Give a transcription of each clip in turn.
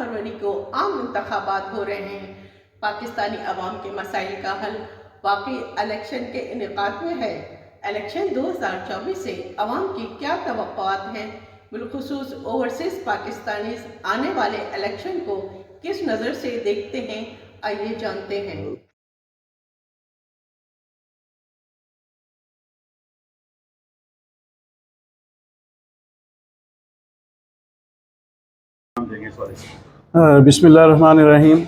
फरवरी को आम इंतखाबात हो रहे हैं। पाकिस्तानी अवाम के मसाइल का हल वाकई इलेक्शन के इनेकाद में है। इलेक्शन 2024 से अवाम की क्या तवक्कुआत हैं, बिलखुसूस ओवरसीज पाकिस्तानीज आने वाले इलेक्शन को किस नज़र से देखते हैं, आइए जानते हैं। बिस्मिल्लाहिर्रहमानिर्रहीम।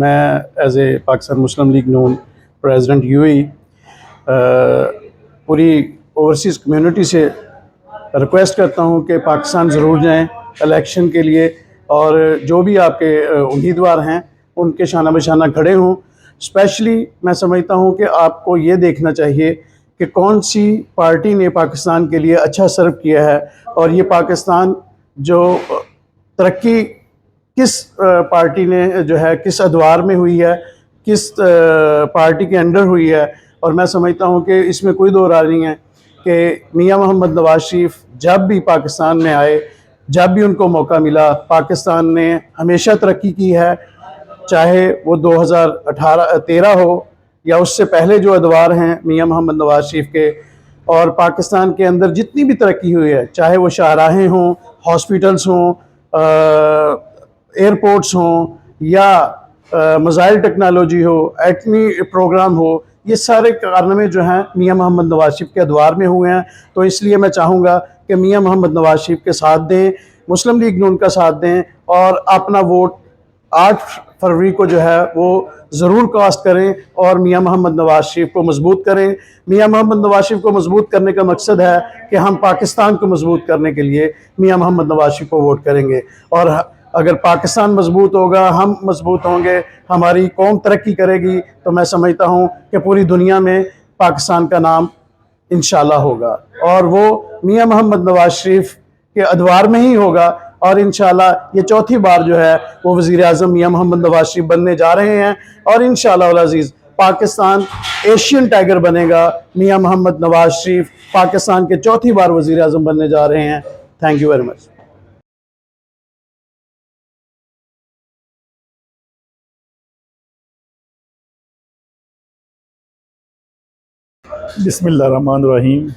मैं एज़ ए पाकिस्तान मुस्लिम लीग नून प्रेसिडेंट यूएई पूरी ओवरसीज़ कम्युनिटी से रिक्वेस्ट करता हूँ कि पाकिस्तान ज़रूर जाएं इलेक्शन के लिए, और जो भी आपके उम्मीदवार हैं उनके शाना बशाना खड़े हों। स्पेशली मैं समझता हूँ कि आपको ये देखना चाहिए कि कौन सी पार्टी ने पाकिस्तान के लिए अच्छा सर्व किया है, और ये पाकिस्तान जो तरक्की किस पार्टी ने जो है किस अदवार में हुई है, किस पार्टी के अंडर हुई है। और मैं समझता हूँ कि इसमें कोई दो राय नहीं है कि मियां मोहम्मद नवाज शरीफ जब भी पाकिस्तान में आए, जब भी उनको मौका मिला, पाकिस्तान ने हमेशा तरक्की की है, चाहे वो 2013 हो या उससे पहले जो अदवार हैं मियां मोहम्मद नवाज शरीफ के। और पाकिस्तान के अंदर जितनी भी तरक्की हुई है, चाहे वो शाहराहें हों, हॉस्पिटल्स हों, एयरपोर्ट्स हों, या मिसाइल टेक्नोलॉजी हो, एटमी प्रोग्राम हो, ये सारे कारनामे जो हैं मियां मोहम्मद नवाज शरीफ के अदवार में हुए हैं। तो इसलिए मैं चाहूँगा कि मियां मोहम्मद नवाज शरीफ के साथ दें, मुस्लिम लीग नून का साथ दें, और अपना वोट 8 फरवरी को जो है वो ज़रूर कास्ट करें और मियां मोहम्मद नवाज शरीफ को मजबूत करें। मियां मोहम्मद नवाज शरीफ को मजबूत करने का मकसद है कि हम पाकिस्तान को मजबूत करने के लिए मियां मोहम्मद नवाज शरीफ को वोट करेंगे। और अगर पाकिस्तान मजबूत होगा, हम मजबूत होंगे, हमारी कौम तरक्की करेगी, तो मैं समझता हूँ कि पूरी दुनिया में पाकिस्तान का नाम इंशाल्लाह होगा, और वो मियां मोहम्मद नवाज शरीफ के अदवार में ही होगा। और इंशाल्लाह ये चौथी बार जो है वो वज़ीर आज़म मियां मोहम्मद नवाज शरीफ बनने जा रहे हैं, और इंशाल्लाह अल अज़ीज़ पाकिस्तान एशियन टाइगर बनेगा। मियां मोहम्मद नवाज शरीफ पाकिस्तान के चौथी बार वज़ीर आज़म बनने जा रहे हैं। Thank you very much. बिस्मिल्लाहिर्रहमानिर्रहीम।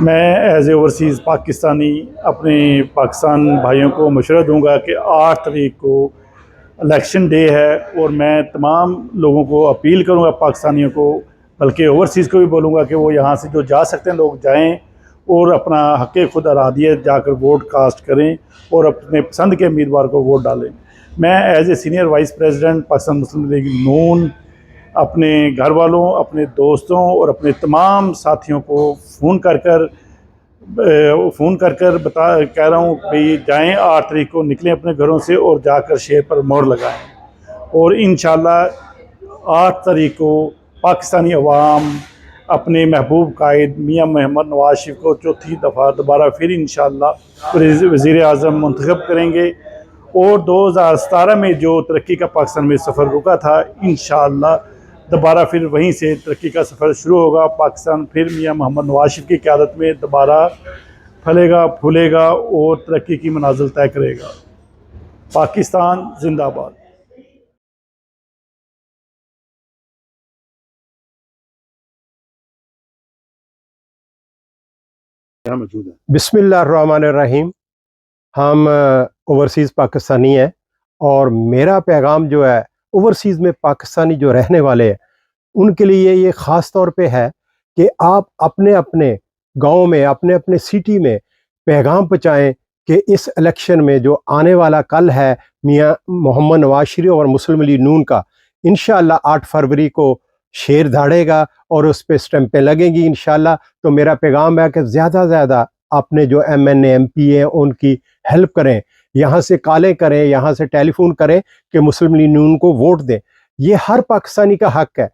मैं एज़ ए ओवरसीज़ पाकिस्तानी अपने पाकिस्तान भाइयों को मशवरा दूंगा कि 8 तारीख को इलेक्शन डे है, और मैं तमाम लोगों को अपील करूंगा, पाकिस्तानियों को, बल्कि ओवरसीज़ को भी बोलूँगा कि वो यहाँ से जो जा सकते हैं लोग जाएं और अपना हक़ खुद अरादियत जाकर वोट कास्ट करें और अपने पसंद के उम्मीदवार को वोट डालें। मैं as a senior vice president Pakistan Muslim League Noon अपने घर वालों, अपने दोस्तों और अपने तमाम साथियों को फ़ोन कर कर कह रहा हूँ भाई जाएं, 8 तारीख को निकलें अपने घरों से और जाकर शेर पर मोहर लगाएं। और इंशाल्लाह 8 तारीख को पाकिस्तानी अवाम अपने महबूब कायद मियां मोहम्मद नवाज शरीफ को चौथी दफ़ा दोबारा फिर इंशाल्लाह वज़ीर आज़म मुंतखब करेंगे, और 2017 में जो तरक्की का पाकिस्तान में सफ़र रुका था, इंशाल्लाह दोबारा फिर वहीं से तरक्की का सफ़र शुरू होगा। पाकिस्तान फिर मियां मोहम्मद नवाज शरीफ की क़यादत में दोबारा फलेगा फूलेगा और तरक्की की मनाजिल तय करेगा। पाकिस्तान जिंदाबाद। बिस्मिल्लाहिर्रहमानिर्रहीम। हम ओवरसीज़ पाकिस्तानी हैं, और मेरा पैगाम जो है ओवरसीज़ में पाकिस्तानी जो रहने वाले हैं उनके लिए ये ख़ास तौर पे है कि आप अपने अपने गांव में, अपने अपने सिटी में पैगाम पहुँचाएँ कि इस इलेक्शन में जो आने वाला कल है मियां मोहम्मद नवाज शरीफ और मुस्लिम लीग नून का, इंशाअल्लाह 8 फरवरी को शेर धाड़ेगा और उस पर स्टैंपें लगेंगी इंशाअल्लाह। तो मेरा पैगाम है कि ज़्यादा से ज़्यादा अपने जो MNA MP हैं उनकी हेल्प करें, यहाँ से कॉलें करें, यहाँ से टेलीफोन करें कि मुस्लिम लीग नून को वोट दें। ये हर पाकिस्तानी का हक है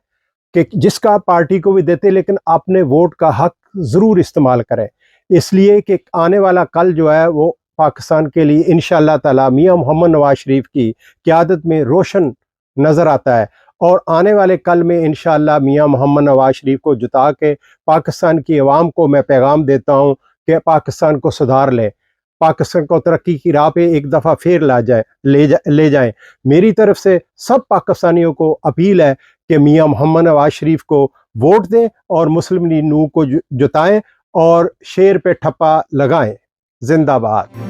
कि जिसका पार्टी को भी देते, लेकिन अपने वोट का हक ज़रूर इस्तेमाल करें, इसलिए कि आने वाला कल जो है वो पाकिस्तान के लिए इंशाअल्लाह ताला मियां मोहम्मद नवाज शरीफ की क़यादत में रोशन नज़र आता है। और आने वाले कल में इंशाअल्लाह मियां मोहम्मद नवाज शरीफ को जिता के पाकिस्तान की आवाम को मैं पैगाम देता हूँ कि पाकिस्तान को सुधार लें। पाकिस्तान को तरक्की की राह पे एक दफ़ा फिर ले जाएं। मेरी तरफ से सब पाकिस्तानियों को अपील है कि मियां मोहम्मद नवाज शरीफ को वोट दें और मुस्लिम लीग नून को जुताएं और शेर पे ठप्पा लगाएं। जिंदाबाद।